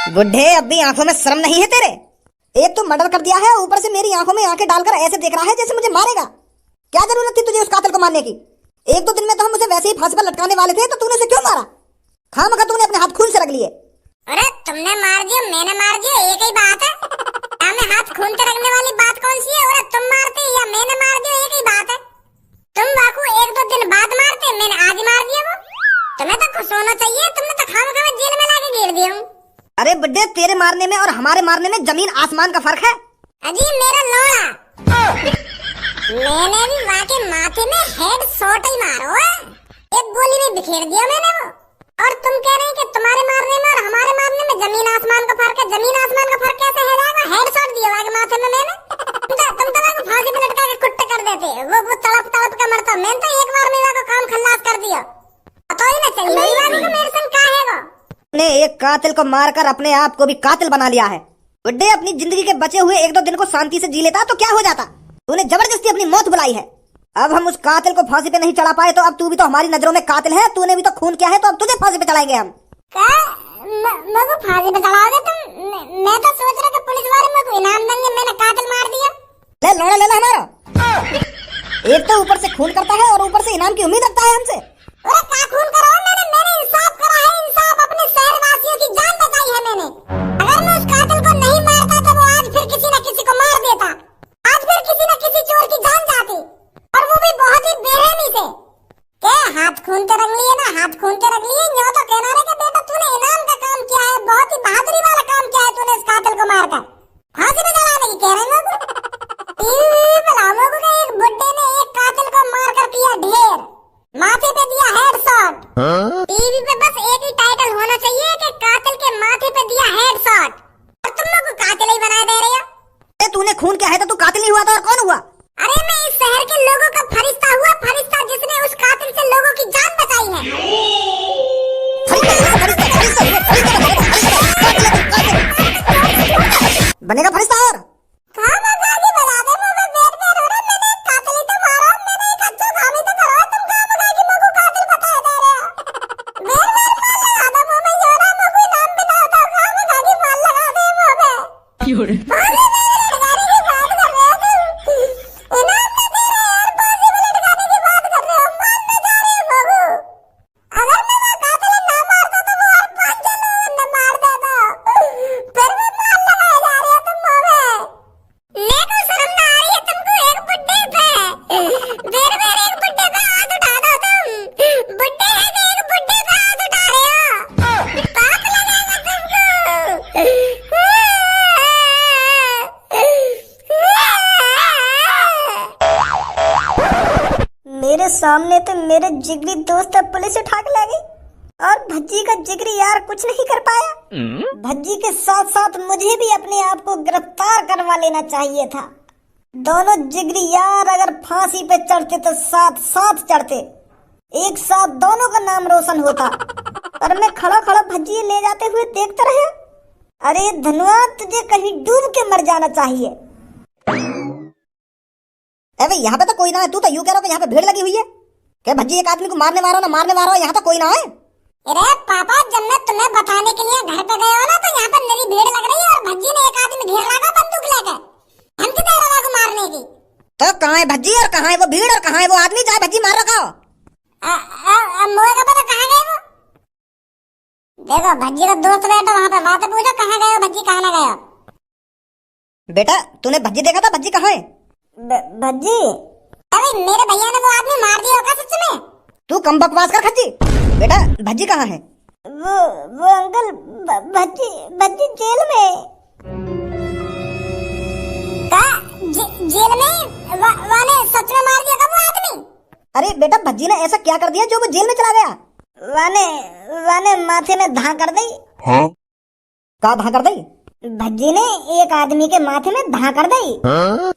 बुढ़े अब भी आंखों में शर्म नहीं है तेरे? एक तो मर्डर कर दिया है, ऊपर से मेरी आंखों में आंखें डालकर ऐसे देख रहा है जैसे मुझे मारेगा। क्या जरूरत थी तुझे उस कातिल को मारने की? एक दो दिन में तो हम उसे वैसे ही फांसी पर लटकाने वाले थे, तो तूने उसे क्यों मारा? खामखा तूने अपने हाथ खून से रख लिए। अरे तुमने मार दिया मैंने मार दिया एक ही बात है। हमें हाथ खून के रखने वाली बात कौन सी है? और तुम मारते या मैंने मार दिया एक ही बात है। तुम बाकू एक दो दिन बाद मारते, मैंने आज मार दिया। वो तुम्हें तो खुश होना चाहिए, तुमने तो खामखा जेल में लाके गिर दिया हूँ। अरे बुड्ढे, तेरे मारने में और हमारे मारने में जमीन आसमान का फर्क है। अजी मेरा लोड़ा मैंने भी वाके माथे में हेड शॉट ही मारो है। एक गोली में बिखेर दिया मैंने वो। और तुम कह रहे हैं कि तुम्हारे मारने में और हमारे मारने में जमीन आसमान का फर्क है। जमीन आसमान का फर्क कैसे है जाएगा? हेड शॉट दिया वाके माथे में मैंने। तुम तो वाको फांसी पे लटका के कुट्टे कर देते। वो तड़प तड़प के मरता। मैंने तो एक बार में वाको काम खल्लास कर दिया। तो ही ना चाहिए वाको मेरे संग का है वो। ने एक कातिल को मारकर अपने आप को भी कातिल बना लिया है। बुड्ढे, अपनी जिंदगी के बचे हुए एक दो दिन को शांति से जी लेता तो क्या हो जाता? तूने जबरदस्ती अपनी मौत बुलाई है। अब हम उस कातिल को फांसी पे नहीं चढ़ा पाए तो अब तू भी तो हमारी नजरों में कातिल है। तूने भी तो खून किया है, तो अब तुझे फांसी पे चढ़ाएंगे हम। मेरे फांसी पे चढ़ाओगे तुम? मैं तो सोच रहा कि पुलिस वाले मेरे को इनाम देंगे, मैंने कातिल मार दिया। ले लोड़ा ले ला हमारा। एक तो ऊपर से खून करता है और ऊपर से इनाम की उम्मीद रखता है हमसे। अरे क्या खून करा? मैंने इंसाफ करा है। इंसाफ अपने शहरवासियों की जान बचाई है मैंने। अगर मैं उस कातिल को नहीं मारता तो वो आज फिर किसी न किसी को मार देता। आज फिर किसी न किसी चोर की जान जाती, और वो भी बहुत ही बेरहमी से। क्या हाथ खून के रख लिए ना? हाथ खून के रख लिए। यूं तो कहना रे कि बेटा तूने इनाम का काम किया है, बहुत ही बहादुरी वाला काम किया है तूने इस कातिल को मारकर फांसी पे चढ़ाने की कह रहे हैं। टीवी पे लाओ को कि एक बुड्ढे ने एक कातिल को मारकर किया ढेर, माथे पे दिया हेडशॉट। टीवी पे बस एक ही टाइटल होना चाहिए कि कातिल के माथे पे दिया हेडशॉट, और तुम लोग को कातिल ही बना दे रहे हो। तूने खून किया है तो तू कातिल नहीं हुआ था और कौन हुआ? अरे मैं इस शहर के लोगों का फरिश्ता हुआ, फरिश्ता जिसने उस कातिल से लोगों की जान बचाई है। बनेगा फरिश्ता और मेरे सामने तो मेरे जिगरी दोस्त पुलिस उठा के ले गई, और भज्जी का जिगरी यार कुछ नहीं कर पाया। भज्जी के साथ साथ मुझे भी अपने आप को गिरफ्तार करवा लेना चाहिए था। दोनों जिगरी यार अगर फांसी पे चढ़ते तो साथ साथ चढ़ते, एक साथ दोनों का नाम रोशन होता। और मैं खड़ा खड़ा भज्जी ले जाते हुए देखते रहे। अरे धन्यवाद, तुझे कहीं डूब के मर जाना चाहिए। अबे यहाँ पे तो कोई ना है, तू तो यूं कह रहा है यहाँ पे भीड़ लगी हुई है। क्या भज्जी एक आदमी को मारने मारो ना मारने मारो, यहाँ तो कोई ना है। अरे पापा, जब मैं तुम्हें बताने के लिए घर पे गया ना तो यहाँ पर मेरी भीड़ लग रही है, और भज्जी ने एक आदमी घेर लगा बंदूक लेकर धमकी दे रहा को मारने की। तो कहाँ है भज्जी और कहाँ है वो भीड़ और कहाँ है वो आदमी जहाँ भज्जी मार रखा हो? मोए का पता कहाँ गए वो? देखो भज्जी का दोस्त बैठा वहाँ पे, बात पूछो कहाँ गए हो भज्जी, कहाँ ना गए हो? बेटा तूने भज्जी देखा था? भज्जी कहाँ है? भज्जी? अरे मेरे भैया ने वो आदमी मार दिया होगा सच में। तू कम बकवास कर खज्जी। बेटा भज्जी कहाँ है? वो अंकल भज्जी जेल में। जेल में? वाने सच में मार दिया का वो आदमी? अरे बेटा भज्जी ने ऐसा क्या कर दिया जो वो जेल में चला गया? वाने माथे में धा कर दी। हाँ? का धा कर दी? भज्जी ने एक आदमी के माथे में धा कर दी।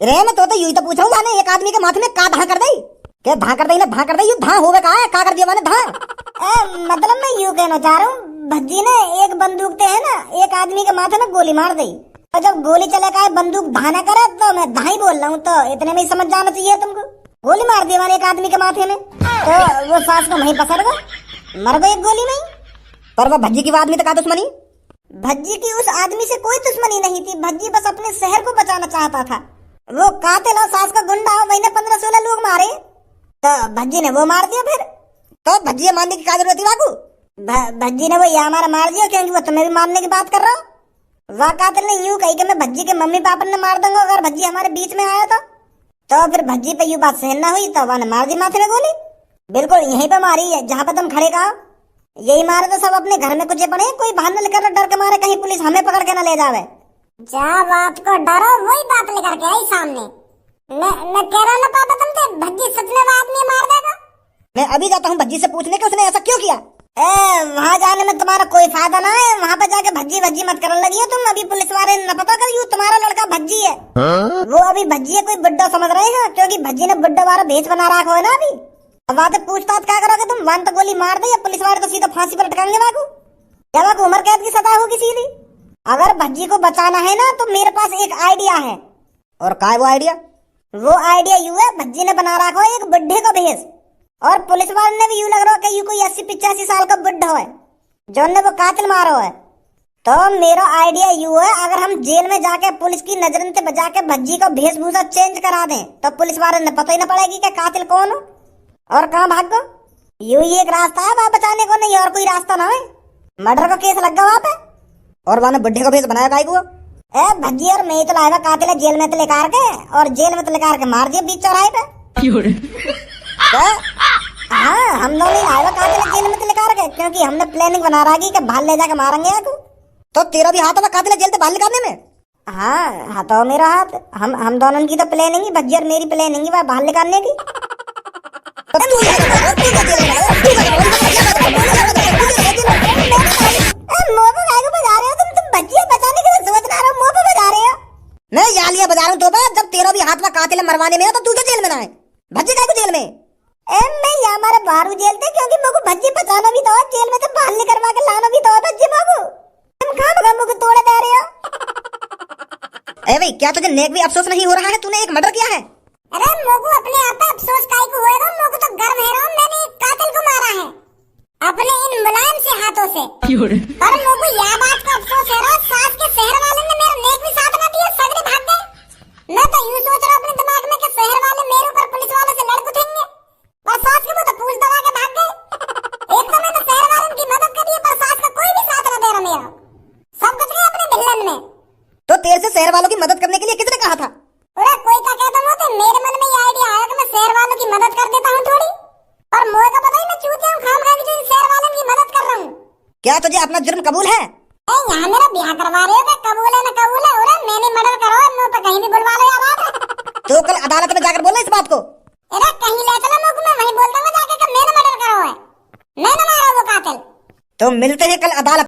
रे मैं तो यूं ही तो पूछ रहा हूँ, वाने एक आदमी के माथे में का धा कर दी? क्या धा कर दी ना धा कर दी? यू धा होवे का है, का कर दिया वाने धा? मतलब मैं यूं कहना चाह रहा हूँ, भज्जी ने एक बंदूक ते है ना एक आदमी के माथे में गोली मार दी, और जब गोली चले का बंदूक धा न करे तो मैं धा ही बोल रहा हूँ, तो इतने में ही समझ जाना चाहिए तुमको। गोली मार दी वाने एक आदमी के माथे में, तो वो सांस को वहीं पसर गया, मर गई एक गोली में ही। पर वो भज्जी की आदमी तो का दुश्मनी? भज्जी की उस आदमी से कोई दुश्मनी नहीं थी। भज्जी बस अपने शहर को बचाना चाहता था। वो कातिल और सास का गुंडा हो, वही ने 15-16 लोग मारे, तो भज्जी ने वो मार दिया। फिर तो भज्जी मारने की क्या जरूरत थी बाबू? भज्जी ने वो ये हमारा मार दिया क्योंकि वो तुम्हें भी मारने की बात कर रहा हो। वह कातिल ने यूं कही कि मैं भज्जी के मम्मी पापा ने मार दूंगा अगर भज्जी हमारे बीच में आया तो फिर भज्जी पे यूं बात सहन ना हुई तो वह ने मार दी माथे में गोली। बिल्कुल यहीं पे मारी है जहाँ पे तुम खड़े कहा। यही मारे तो सब अपने घर में कुछ पड़े, कोई बाहर न लेकर डर के मारे कहीं पुलिस हमें पकड़ के न ले जावे। जा बात को डरो वही बात लेकर के आई सामने। मैं कह रहा ना पापा तुमसे भज्जी सच में वो आदमी मार देगा। मैं अभी जाता हूँ भज्जी से पूछने के उसने ऐसा क्यों किया। वहाँ जाने में तुम्हारा कोई फायदा ना है। वहाँ पे जाके भज्जी भज्जी मत करने लगी हो तुम। अभी पुलिस वाले न पता कर यू तुम्हारा लड़का भज्जी है। वो अभी भज्जी है कोई बुड्ढा समझ रहे हैं क्योंकि भज्जी ने बुड्ढा वाला भेज बना रखा है ना। अभी अब वहाँ पूछताछ क्या करोगे तुम? वन तो गोली मार दे या पुलिस वाले तो सीधा फांसी पर लटकाएंगे बाबू। क्या बाबू उम्र कैद की सजा होगी सीधी। अगर भज्जी को बचाना है ना तो मेरे पास एक आइडिया है। और क्या है वो आइडिया? वो आइडिया यू है भज्जी ने बना रखा है एक बुढ़े को भेज, और पुलिस वाले ने भी यूं लग रहा है कि यू कोई 80-85 साल का बुढ़ा है जो ने वो कातिल मारा है। तो मेरा आइडिया यू है अगर हम जेल में जाके पुलिस की नजर से बचा के भज्जी को वेशभूषा चेंज करा दें तो पुलिस वाले ने पता ही न पड़ेगी कि कातिल कौन हो और कहाँ भाग गो। यू ही एक रास्ता है वहाँ बचाने को, नहीं और कोई रास्ता ना है। मर्डर का केस लग गया वहाँ पे और वहाँ बुढ़े को भेज बनाया गाय को। भज्जी और मैं ही तो लाएगा कातिल है जेल में तो लेकर के, और जेल में तो लेकर के मार दिया बीच चौराहे पे। हाँ हम दोनों ही आएगा कातिल जेल में तो लेकर के, क्योंकि हमने प्लानिंग बना रखी कि बाहर ले जाके मारेंगे यार। तो तेरा भी हाथ होगा कातिल जेल से बाहर निकालने में? हाँ हाथ हो मेरा हाथ। हम दोनों की तो प्लानिंग ही भज्जी और मेरी प्लानिंग ही बाहर निकालने की। मैं यालियां बजा रहा हूँ तो जब तेरा भी हाथ में कातिल मरवाने में है तो तू क्या जेल में ना है? भज्जी काय को जेल में? मैं यहाँ हमारे बारू जेल थे क्योंकि मुझको भज्जी बचाना भी तो जेल में से बाहर निकलवा के लाना भी तो भज्जी मुझको। तुम कहाँ बगा मुझको तोड़े दे रहे हो? भाई क्या तुझे नेक भी अफसोस नहीं हो रहा है तूने एक मर्डर किया है? अरे मुझको अपने आप पे अफसोस काहे को होएगा? मुझको तो गर्व है रहा मैंने एक कातिल को मारा है अपने इन मुलायम से हाथों से। पर मुझको यह बात का अफसोस है रहा सास के शहर वाले ने मेरा नेक भी साथ न दिया, सगरे भाग गए। मैं तो यूं सोच रहा अपने दिमाग में कि शहर वाले मेरे ऊपर पुलिस वालों से लड़ उठेंगे, पर सास के मुंह तो पूछ दबा के भाग गए। एक तो मैंने शहर वालों की मदद करी पर सास का कोई भी साथ न दे रहा मेरा, सब कुछ गया अपने भिल्लन में। तो तेरे से शहर वालों की मदद करने के लिए किसने कहा था? अरे कोई क्या कहता हूँ तो मेरे मन में ये आइडिया आया कि मैं शहर वालों की मदद कर देता हूँ थोड़ी, और मुझे का पता ही मैं चूतिया हूँ खाम खा के शहर वालों की मदद कर रहा हूँ। क्या तुझे अपना जुर्म कबूल है? यहाँ मेरा ब्याह करवा रहे हो क्या? कबूल है न कबूल है? अरे मैंने मर्डर करो मुझ पे कहीं भी बुलवा लो यार बात। तो कल अदालत में जाकर बोलो इस बात को। अरे कहीं ले चलो मुझको, मैं वहीं बोल दूंगा जाके कि मैंने मर्डर करो है, मैंने मारा वो कातिल। तो मिलते हैं कल अदालत।